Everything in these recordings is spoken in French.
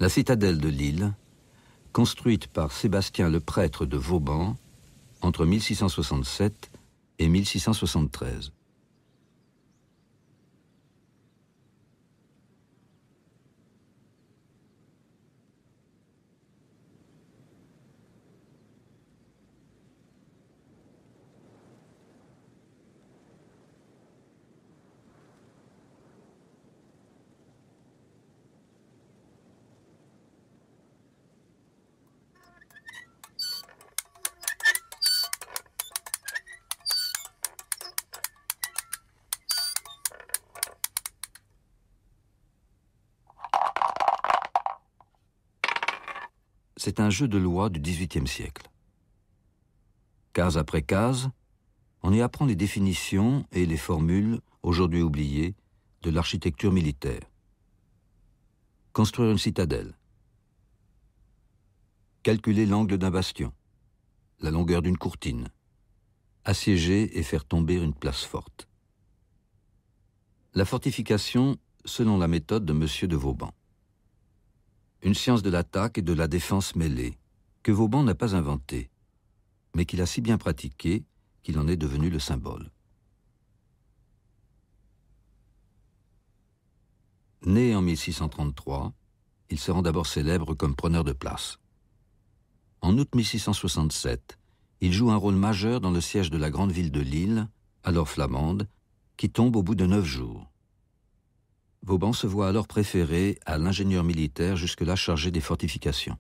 La citadelle de Lille, construite par Sébastien le prêtre de Vauban entre 1667 et 1673. C'est un jeu de loi du XVIIIe siècle. Case après case, on y apprend les définitions et les formules, aujourd'hui oubliées, de l'architecture militaire. Construire une citadelle. Calculer l'angle d'un bastion. La longueur d'une courtine. Assiéger et faire tomber une place forte. La fortification selon la méthode de M. de Vauban. Une science de l'attaque et de la défense mêlée, que Vauban n'a pas inventée, mais qu'il a si bien pratiquée qu'il en est devenu le symbole. Né en 1633, il se rend d'abord célèbre comme preneur de place. En août 1667, il joue un rôle majeur dans le siège de la grande ville de Lille, alors flamande, qui tombe au bout de 9 jours. Vauban se voit alors préféré à l'ingénieur militaire jusque-là chargé des fortifications.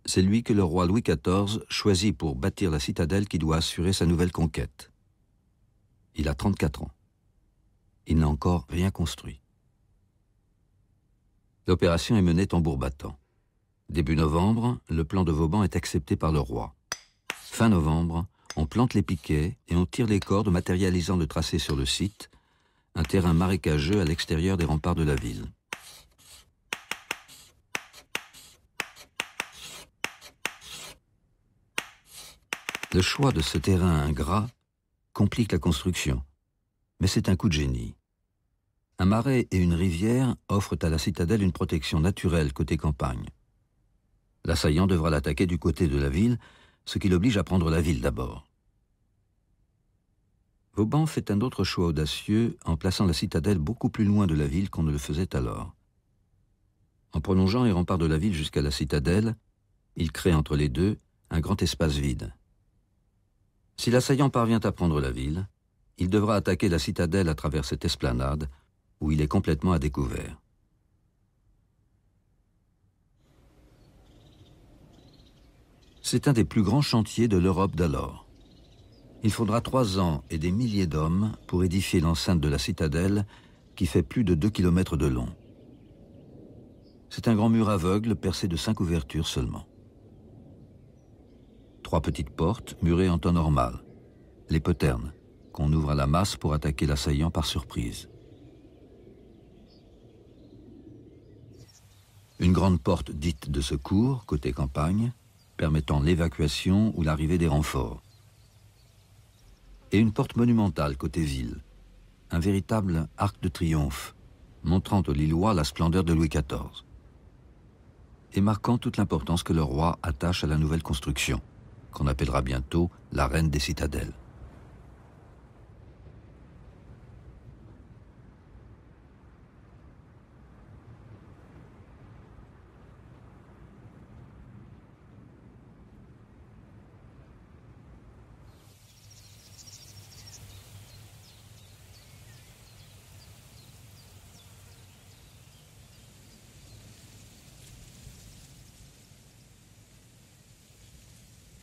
C'est lui que le roi Louis XIV choisit pour bâtir la citadelle qui doit assurer sa nouvelle conquête. Il a 34 ans. Il n'a encore rien construit. L'opération est menée tambour battant. Début novembre, le plan de Vauban est accepté par le roi. Fin novembre, on plante les piquets et on tire les cordes matérialisant le tracé sur le site, un terrain marécageux à l'extérieur des remparts de la ville. Le choix de ce terrain ingrat complique la construction, mais c'est un coup de génie. Un marais et une rivière offrent à la citadelle une protection naturelle côté campagne. L'assaillant devra l'attaquer du côté de la ville, ce qui l'oblige à prendre la ville d'abord. Vauban fait un autre choix audacieux en plaçant la citadelle beaucoup plus loin de la ville qu'on ne le faisait alors. En prolongeant les remparts de la ville jusqu'à la citadelle, il crée entre les deux un grand espace vide. Si l'assaillant parvient à prendre la ville, il devra attaquer la citadelle à travers cette esplanade où il est complètement à découvert. C'est un des plus grands chantiers de l'Europe d'alors. Il faudra 3 ans et des milliers d'hommes pour édifier l'enceinte de la citadelle qui fait plus de 2 km de long. C'est un grand mur aveugle percé de 5 ouvertures seulement. 3 petites portes murées en temps normal, les poternes, qu'on ouvre à la masse pour attaquer l'assaillant par surprise. Une grande porte dite de secours, côté campagne, permettant l'évacuation ou l'arrivée des renforts. Et une porte monumentale côté ville, un véritable arc de triomphe, montrant aux Lillois la splendeur de Louis XIV. Et marquant toute l'importance que le roi attache à la nouvelle construction, qu'on appellera bientôt la reine des citadelles.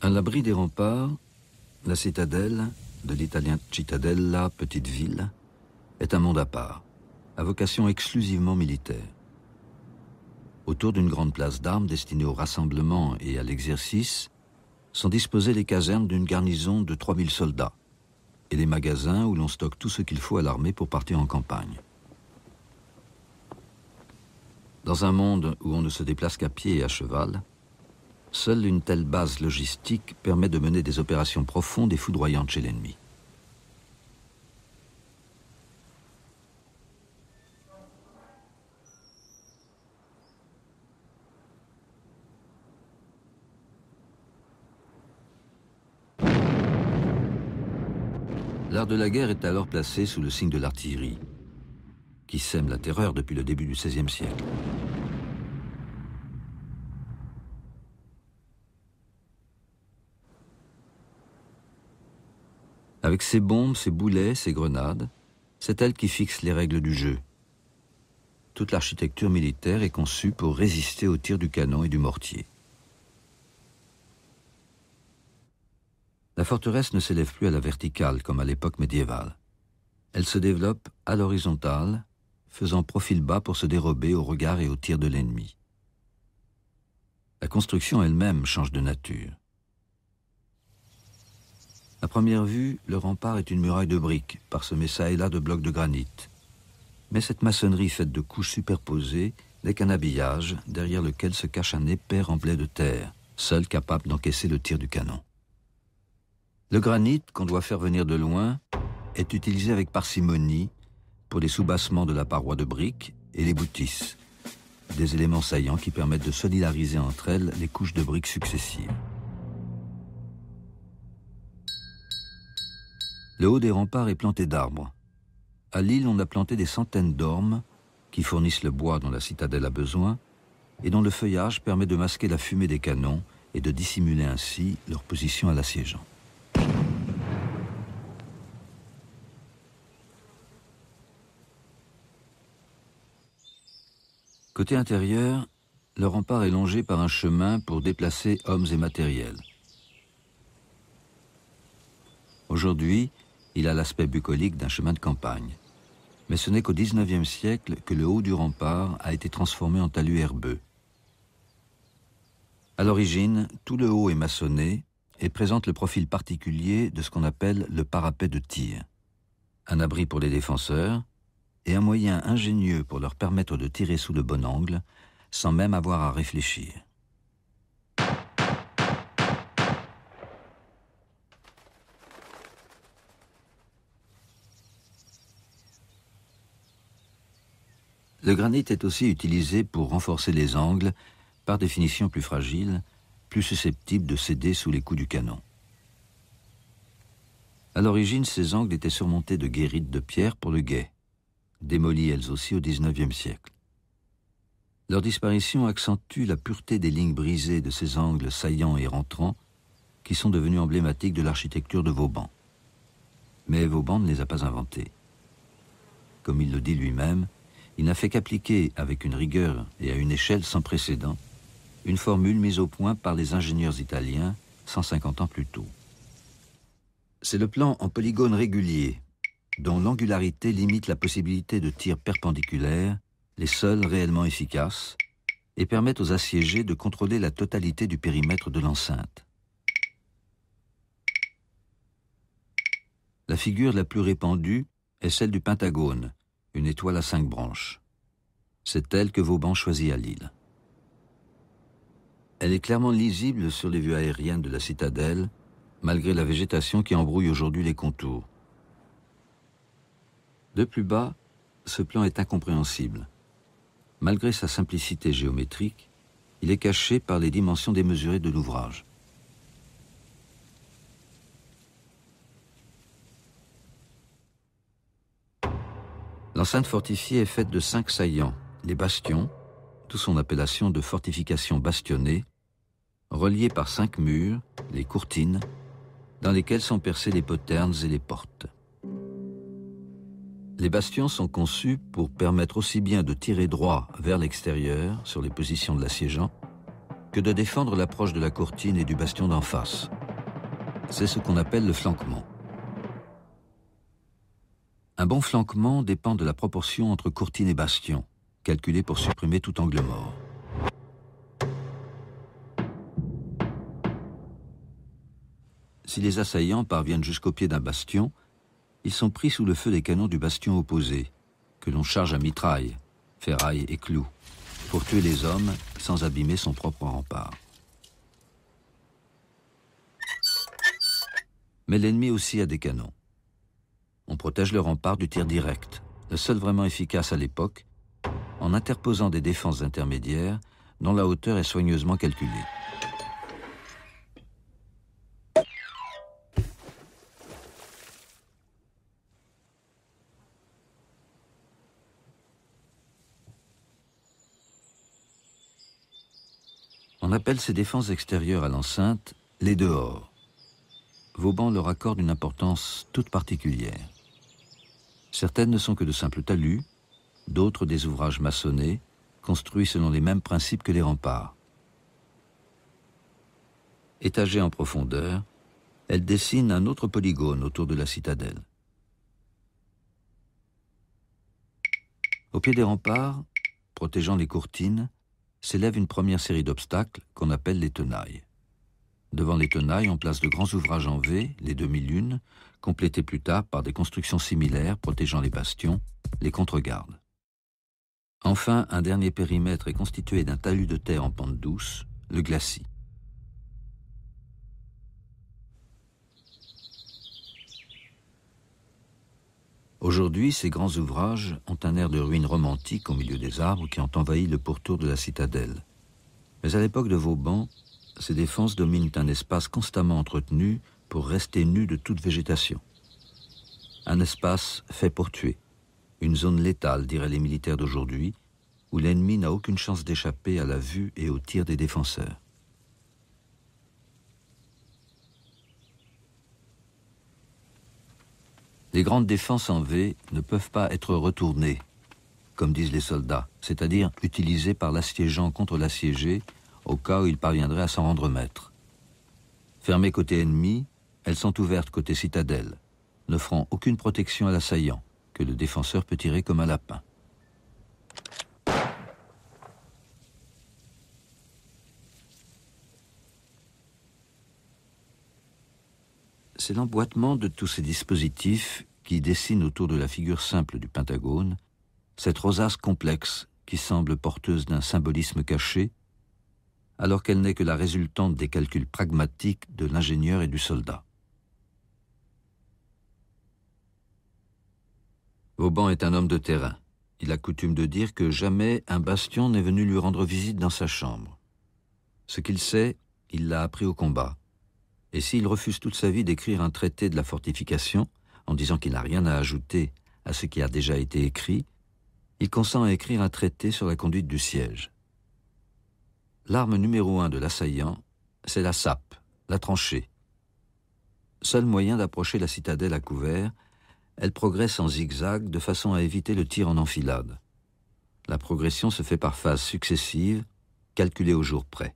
À l'abri des remparts, la citadelle, de l'italien cittadella, petite ville, est un monde à part, à vocation exclusivement militaire. Autour d'une grande place d'armes destinée au rassemblement et à l'exercice, sont disposées les casernes d'une garnison de 3000 soldats et les magasins où l'on stocke tout ce qu'il faut à l'armée pour partir en campagne. Dans un monde où on ne se déplace qu'à pied et à cheval, seule une telle base logistique permet de mener des opérations profondes et foudroyantes chez l'ennemi. L'art de la guerre est alors placé sous le signe de l'artillerie, qui sème la terreur depuis le début du XVIe siècle. Avec ses bombes, ses boulets, ses grenades, c'est elle qui fixe les règles du jeu. Toute l'architecture militaire est conçue pour résister aux tirs du canon et du mortier. La forteresse ne s'élève plus à la verticale comme à l'époque médiévale. Elle se développe à l'horizontale, faisant profil bas pour se dérober au regard et aux tirs de l'ennemi. La construction elle-même change de nature. À première vue, le rempart est une muraille de briques, parsemée çà et là de blocs de granit. Mais cette maçonnerie faite de couches superposées n'est qu'un habillage derrière lequel se cache un épais remblai de terre, seul capable d'encaisser le tir du canon. Le granit, qu'on doit faire venir de loin, est utilisé avec parcimonie pour les soubassements de la paroi de briques et les boutisses, des éléments saillants qui permettent de solidariser entre elles les couches de briques successives. Le haut des remparts est planté d'arbres. À Lille, on a planté des centaines d'ormes qui fournissent le bois dont la citadelle a besoin et dont le feuillage permet de masquer la fumée des canons et de dissimuler ainsi leur position à l'assiégeant. Côté intérieur, le rempart est longé par un chemin pour déplacer hommes et matériel. Aujourd'hui, il a l'aspect bucolique d'un chemin de campagne. Mais ce n'est qu'au XIXe siècle que le haut du rempart a été transformé en talus herbeux. À l'origine, tout le haut est maçonné et présente le profil particulier de ce qu'on appelle le parapet de tir. Un abri pour les défenseurs et un moyen ingénieux pour leur permettre de tirer sous le bon angle sans même avoir à réfléchir. Le granit est aussi utilisé pour renforcer les angles, par définition plus fragiles, plus susceptibles de céder sous les coups du canon. À l'origine, ces angles étaient surmontés de guérites de pierre pour le guet, démolies elles aussi au XIXe siècle. Leur disparition accentue la pureté des lignes brisées de ces angles saillants et rentrants qui sont devenus emblématiques de l'architecture de Vauban. Mais Vauban ne les a pas inventés. Comme il le dit lui-même, il n'a fait qu'appliquer avec une rigueur et à une échelle sans précédent une formule mise au point par les ingénieurs italiens 150 ans plus tôt. C'est le plan en polygone régulier, dont l'angularité limite la possibilité de tirs perpendiculaires, les seuls réellement efficaces, et permettent aux assiégés de contrôler la totalité du périmètre de l'enceinte. La figure la plus répandue est celle du pentagone, une étoile à 5 branches. C'est elle que Vauban choisit à Lille. Elle est clairement lisible sur les vues aériennes de la citadelle, malgré la végétation qui embrouille aujourd'hui les contours. De plus bas, ce plan est incompréhensible. Malgré sa simplicité géométrique, il est caché par les dimensions démesurées de l'ouvrage. L'enceinte fortifiée est faite de 5 saillants, les bastions, d'où son appellation de fortification bastionnée, reliés par 5 murs, les courtines, dans lesquels sont percés les poternes et les portes. Les bastions sont conçus pour permettre aussi bien de tirer droit vers l'extérieur sur les positions de l'assiégeant que de défendre l'approche de la courtine et du bastion d'en face. C'est ce qu'on appelle le flanquement. Un bon flanquement dépend de la proportion entre courtine et bastion, calculée pour supprimer tout angle mort. Si les assaillants parviennent jusqu'au pied d'un bastion, ils sont pris sous le feu des canons du bastion opposé, que l'on charge à mitraille, ferraille et clous, pour tuer les hommes sans abîmer son propre rempart. Mais l'ennemi aussi a des canons. On protège le rempart du tir direct, le seul vraiment efficace à l'époque, en interposant des défenses intermédiaires dont la hauteur est soigneusement calculée. On appelle ces défenses extérieures à l'enceinte les dehors. Vauban leur accorde une importance toute particulière. Certaines ne sont que de simples talus, d'autres des ouvrages maçonnés, construits selon les mêmes principes que les remparts. Étagées en profondeur, elles dessinent un autre polygone autour de la citadelle. Au pied des remparts, protégeant les courtines, s'élève une première série d'obstacles qu'on appelle les tenailles. Devant les tenailles, on place de grands ouvrages en V, les demi-lunes, complétés plus tard par des constructions similaires protégeant les bastions, les contre-gardes. Enfin, un dernier périmètre est constitué d'un talus de terre en pente douce, le glacis. Aujourd'hui, ces grands ouvrages ont un air de ruine romantique au milieu des arbres qui ont envahi le pourtour de la citadelle. Mais à l'époque de Vauban, ces défenses dominent un espace constamment entretenu pour rester nu de toute végétation. Un espace fait pour tuer, une zone létale, diraient les militaires d'aujourd'hui, où l'ennemi n'a aucune chance d'échapper à la vue et au tir des défenseurs. Les grandes défenses en V ne peuvent pas être retournées, comme disent les soldats, c'est-à-dire utilisées par l'assiégeant contre l'assiégé au cas où il parviendrait à s'en rendre maître. Fermées côté ennemi, elles sont ouvertes côté citadelle, n'offrant aucune protection à l'assaillant, que le défenseur peut tirer comme un lapin. C'est l'emboîtement de tous ces dispositifs qui dessinent autour de la figure simple du Pentagone cette rosace complexe qui semble porteuse d'un symbolisme caché, alors qu'elle n'est que la résultante des calculs pragmatiques de l'ingénieur et du soldat. Vauban est un homme de terrain. Il a coutume de dire que jamais un bastion n'est venu lui rendre visite dans sa chambre. Ce qu'il sait, il l'a appris au combat. Et s'il refuse toute sa vie d'écrire un traité de la fortification, en disant qu'il n'a rien à ajouter à ce qui a déjà été écrit, il consent à écrire un traité sur la conduite du siège. L'arme numéro 1 de l'assaillant, c'est la sape, la tranchée. Seul moyen d'approcher la citadelle à couvert, elle progresse en zigzag de façon à éviter le tir en enfilade. La progression se fait par phases successives, calculées au jour près.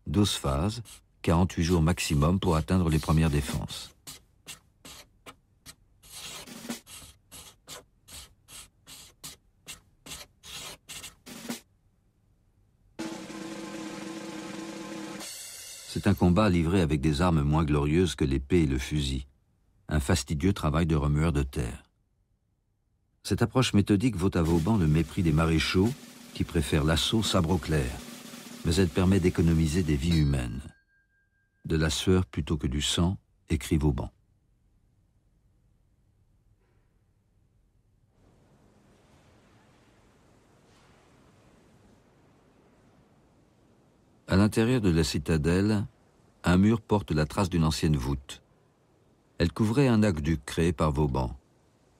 12 phases, 48 jours maximum pour atteindre les premières défenses. C'est un combat livré avec des armes moins glorieuses que l'épée et le fusil, un fastidieux travail de remueur de terre. Cette approche méthodique vaut à Vauban le mépris des maréchaux qui préfèrent l'assaut sabre au clair, mais elle permet d'économiser des vies humaines. De la sueur plutôt que du sang, écrit Vauban. À l'intérieur de la citadelle, un mur porte la trace d'une ancienne voûte. Elle couvrait un aqueduc créé par Vauban.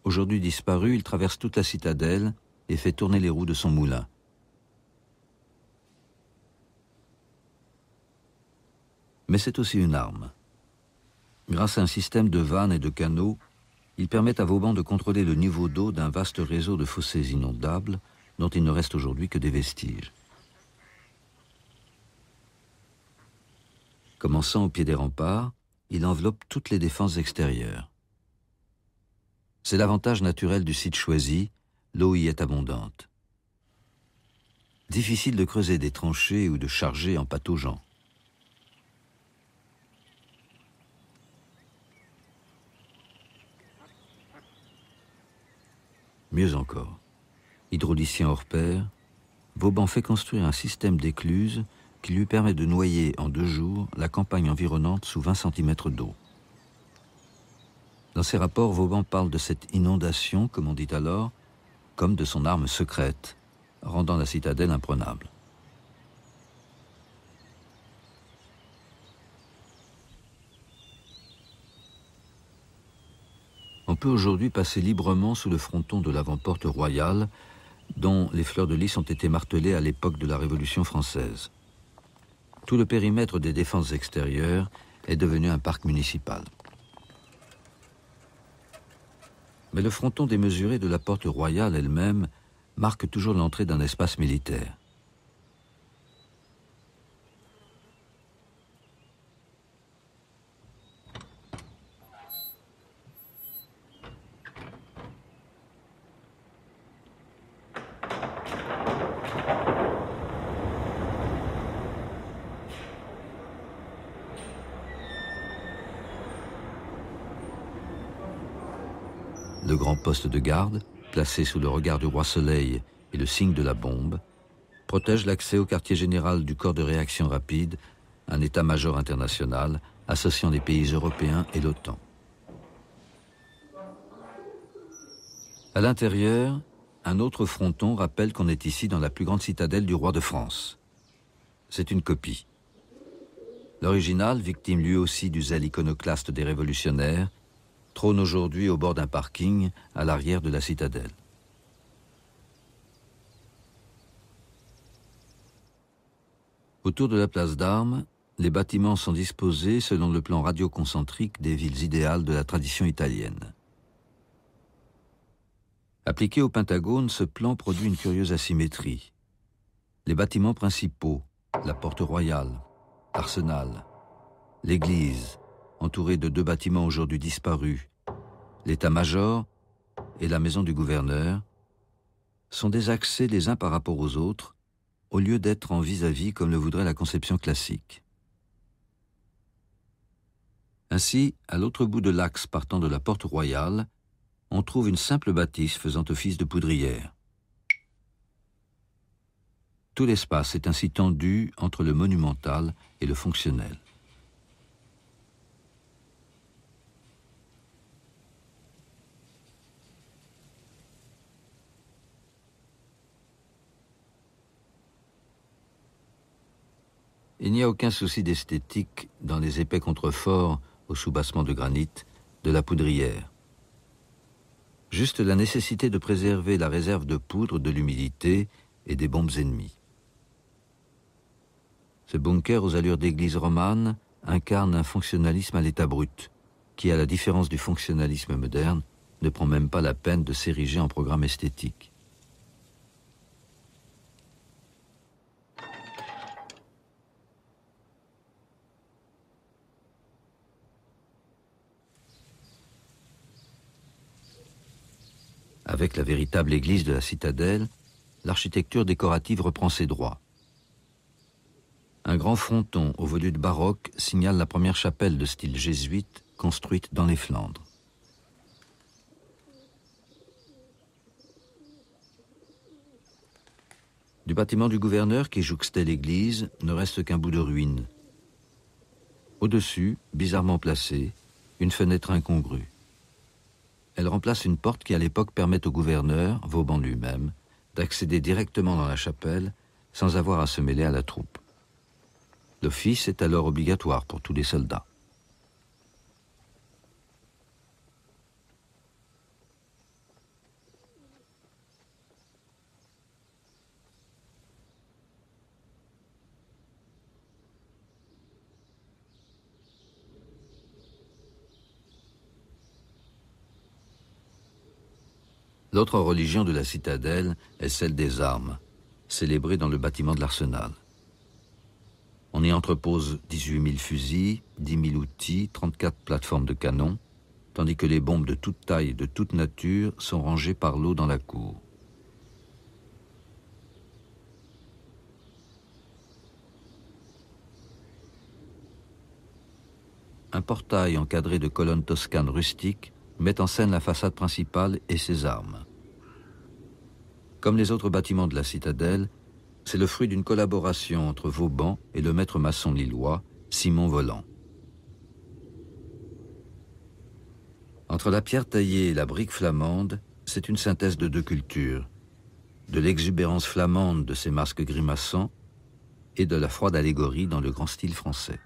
Aujourd'hui disparu, il traverse toute la citadelle et fait tourner les roues de son moulin. Mais c'est aussi une arme. Grâce à un système de vannes et de canaux, il permet à Vauban de contrôler le niveau d'eau d'un vaste réseau de fossés inondables dont il ne reste aujourd'hui que des vestiges. Commençant au pied des remparts, il enveloppe toutes les défenses extérieures. C'est l'avantage naturel du site choisi, l'eau y est abondante. Difficile de creuser des tranchées ou de charger en pataugeant. Mieux encore, hydraulicien hors pair, Vauban fait construire un système d'écluses qui lui permet de noyer en 2 jours la campagne environnante sous 20 cm d'eau. Dans ses rapports, Vauban parle de cette inondation, comme on dit alors, comme de son arme secrète, rendant la citadelle imprenable. On peut aujourd'hui passer librement sous le fronton de l'avant-porte royale, dont les fleurs de lys ont été martelées à l'époque de la Révolution française. tout le périmètre des défenses extérieures est devenu un parc municipal. Mais le fronton démesuré de la porte royale elle-même marque toujours l'entrée d'un espace militaire. Le grand poste de garde, placé sous le regard du roi Soleil et le signe de la bombe, protège l'accès au quartier général du corps de réaction rapide, un état-major international associant les pays européens et l'OTAN. À l'intérieur, un autre fronton rappelle qu'on est ici dans la plus grande citadelle du roi de France. C'est une copie. L'original, victime lui aussi du zèle iconoclaste des révolutionnaires, trône aujourd'hui au bord d'un parking à l'arrière de la citadelle. Autour de la place d'Armes, les bâtiments sont disposés selon le plan radioconcentrique des villes idéales de la tradition italienne. Appliqué au Pentagone, ce plan produit une curieuse asymétrie. Les bâtiments principaux, la porte royale, l'arsenal, l'église, entourée de 2 bâtiments aujourd'hui disparus, l'état-major et la maison du gouverneur, sont désaxés les uns par rapport aux autres, au lieu d'être en vis-à-vis comme le voudrait la conception classique. Ainsi, à l'autre bout de l'axe partant de la porte royale, on trouve une simple bâtisse faisant office de poudrière. Tout l'espace est ainsi tendu entre le monumental et le fonctionnel. Il n'y a aucun souci d'esthétique dans les épais contreforts au soubassement de granit de la poudrière. Juste la nécessité de préserver la réserve de poudre de l'humidité et des bombes ennemies. Ce bunker aux allures d'église romane incarne un fonctionnalisme à l'état brut, qui, à la différence du fonctionnalisme moderne, ne prend même pas la peine de s'ériger en programme esthétique. Avec la véritable église de la citadelle, l'architecture décorative reprend ses droits. Un grand fronton aux volutes baroques signale la première chapelle de style jésuite construite dans les Flandres. Du bâtiment du gouverneur qui jouxtait l'église ne reste qu'un bout de ruine. Au-dessus, bizarrement placée, une fenêtre incongrue. Elle remplace une porte qui à l'époque permet au gouverneur, Vauban lui-même, d'accéder directement dans la chapelle sans avoir à se mêler à la troupe. L'office est alors obligatoire pour tous les soldats. L'autre religion de la citadelle est celle des armes, célébrée dans le bâtiment de l'arsenal. On y entrepose 18 000 fusils, 10 000 outils, 34 plateformes de canons, tandis que les bombes de toute taille et de toute nature sont rangées par lot dans la cour. Un portail encadré de colonnes toscanes rustiques met en scène la façade principale et ses armes. Comme les autres bâtiments de la citadelle, c'est le fruit d'une collaboration entre Vauban et le maître maçon lillois, Simon Voland. Entre la pierre taillée et la brique flamande, c'est une synthèse de 2 cultures, de l'exubérance flamande de ces masques grimaçants et de la froide allégorie dans le grand style français.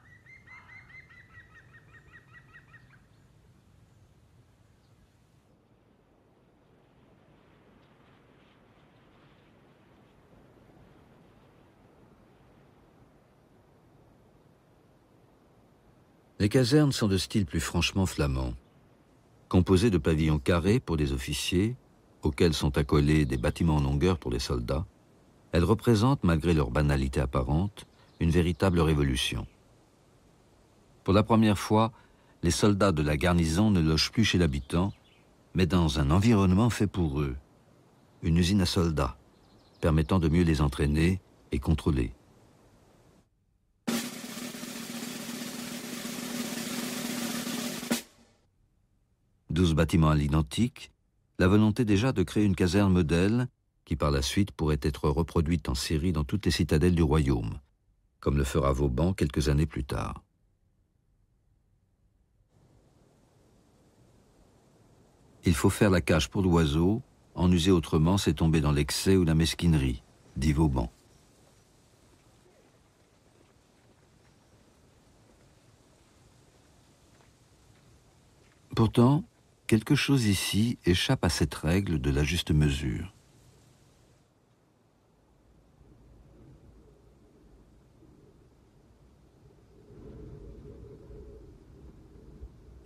Les casernes sont de style plus franchement flamand. Composées de pavillons carrés pour des officiers, auxquels sont accolés des bâtiments en longueur pour les soldats, elles représentent, malgré leur banalité apparente, une véritable révolution. Pour la première fois, les soldats de la garnison ne logent plus chez l'habitant, mais dans un environnement fait pour eux, une usine à soldats, permettant de mieux les entraîner et contrôler. Douze bâtiments à l'identique, la volonté déjà de créer une caserne modèle qui par la suite pourrait être reproduite en série dans toutes les citadelles du royaume, comme le fera Vauban quelques années plus tard. Il faut faire la cage pour l'oiseau, en user autrement c'est tomber dans l'excès ou la mesquinerie, dit Vauban. Pourtant, quelque chose ici échappe à cette règle de la juste mesure.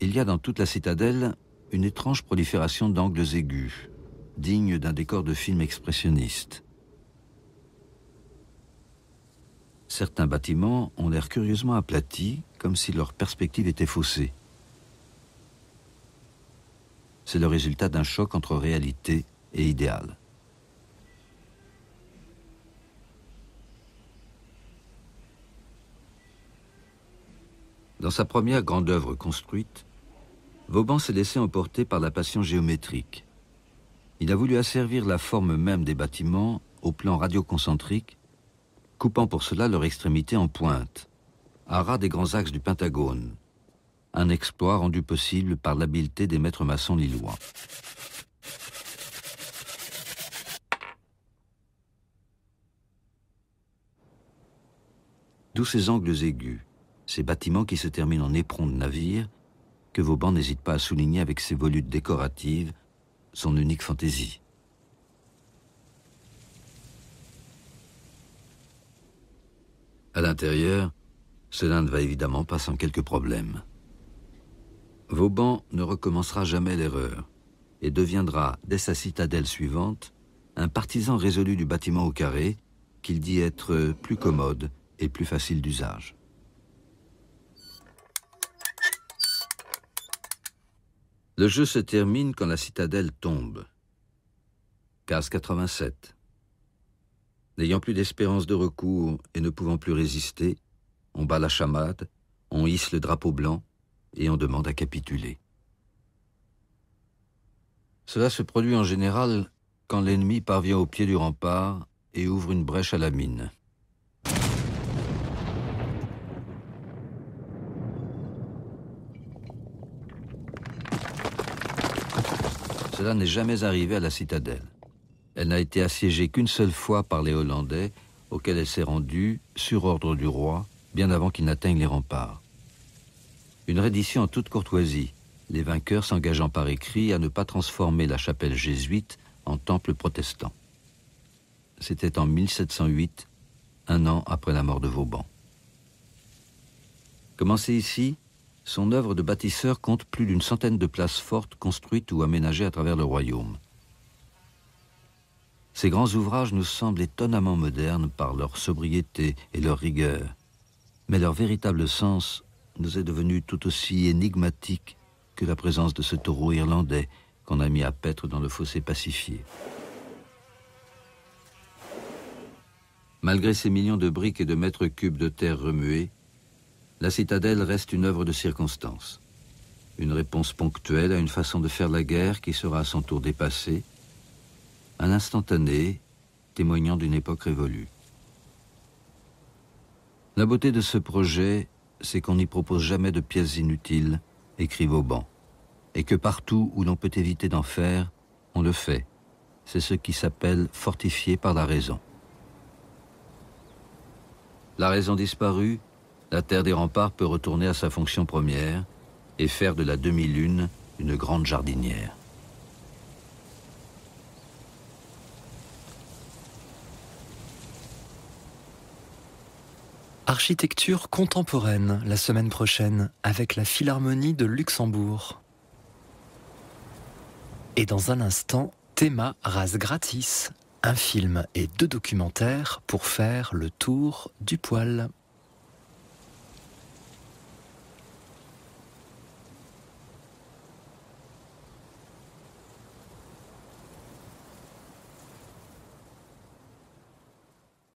Il y a dans toute la citadelle une étrange prolifération d'angles aigus, digne d'un décor de film expressionniste. Certains bâtiments ont l'air curieusement aplatis, comme si leur perspective était faussée. C'est le résultat d'un choc entre réalité et idéal. Dans sa première grande œuvre construite, Vauban s'est laissé emporter par la passion géométrique. Il a voulu asservir la forme même des bâtiments au plan radioconcentrique, coupant pour cela leur extrémité en pointe, à ras des grands axes du Pentagone, un exploit rendu possible par l'habileté des maîtres maçons lillois. D'où ces angles aigus, ces bâtiments qui se terminent en éperons de navires, que Vauban n'hésite pas à souligner avec ses volutes décoratives, son unique fantaisie. À l'intérieur, cela ne va évidemment pas sans quelques problèmes. Vauban ne recommencera jamais l'erreur et deviendra, dès sa citadelle suivante, un partisan résolu du bâtiment au carré qu'il dit être plus commode et plus facile d'usage. Le jeu se termine quand la citadelle tombe. Case 87. N'ayant plus d'espérance de recours et ne pouvant plus résister, on bat la chamade, on hisse le drapeau blanc et on demande à capituler. Cela se produit en général quand l'ennemi parvient au pied du rempart et ouvre une brèche à la mine. Cela n'est jamais arrivé à la citadelle. Elle n'a été assiégée qu'une seule fois par les Hollandais, auxquels elle s'est rendue, sur ordre du roi, bien avant qu'ils n'atteignent les remparts. Une reddition en toute courtoisie, les vainqueurs s'engageant par écrit à ne pas transformer la chapelle jésuite en temple protestant. C'était en 1708, un an après la mort de Vauban. Commencée ici, son œuvre de bâtisseur compte plus d'une centaine de places fortes construites ou aménagées à travers le royaume. Ces grands ouvrages nous semblent étonnamment modernes par leur sobriété et leur rigueur, mais leur véritable sens nous est devenu tout aussi énigmatique que la présence de ce taureau irlandais qu'on a mis à paître dans le fossé pacifié. Malgré ces millions de briques et de mètres cubes de terre remués, la citadelle reste une œuvre de circonstance, une réponse ponctuelle à une façon de faire la guerre qui sera à son tour dépassée, un instantané témoignant d'une époque révolue. La beauté de ce projet, c'est qu'on n'y propose jamais de pièces inutiles, écrit Vauban, et que partout où l'on peut éviter d'en faire, on le fait. C'est ce qui s'appelle fortifier par la raison. La raison disparue, la terre des remparts peut retourner à sa fonction première et faire de la demi-lune une grande jardinière. Architecture contemporaine la semaine prochaine avec la Philharmonie de Luxembourg. Et dans un instant, Théma rase gratis, un film et 2 documentaires pour faire le tour du poil.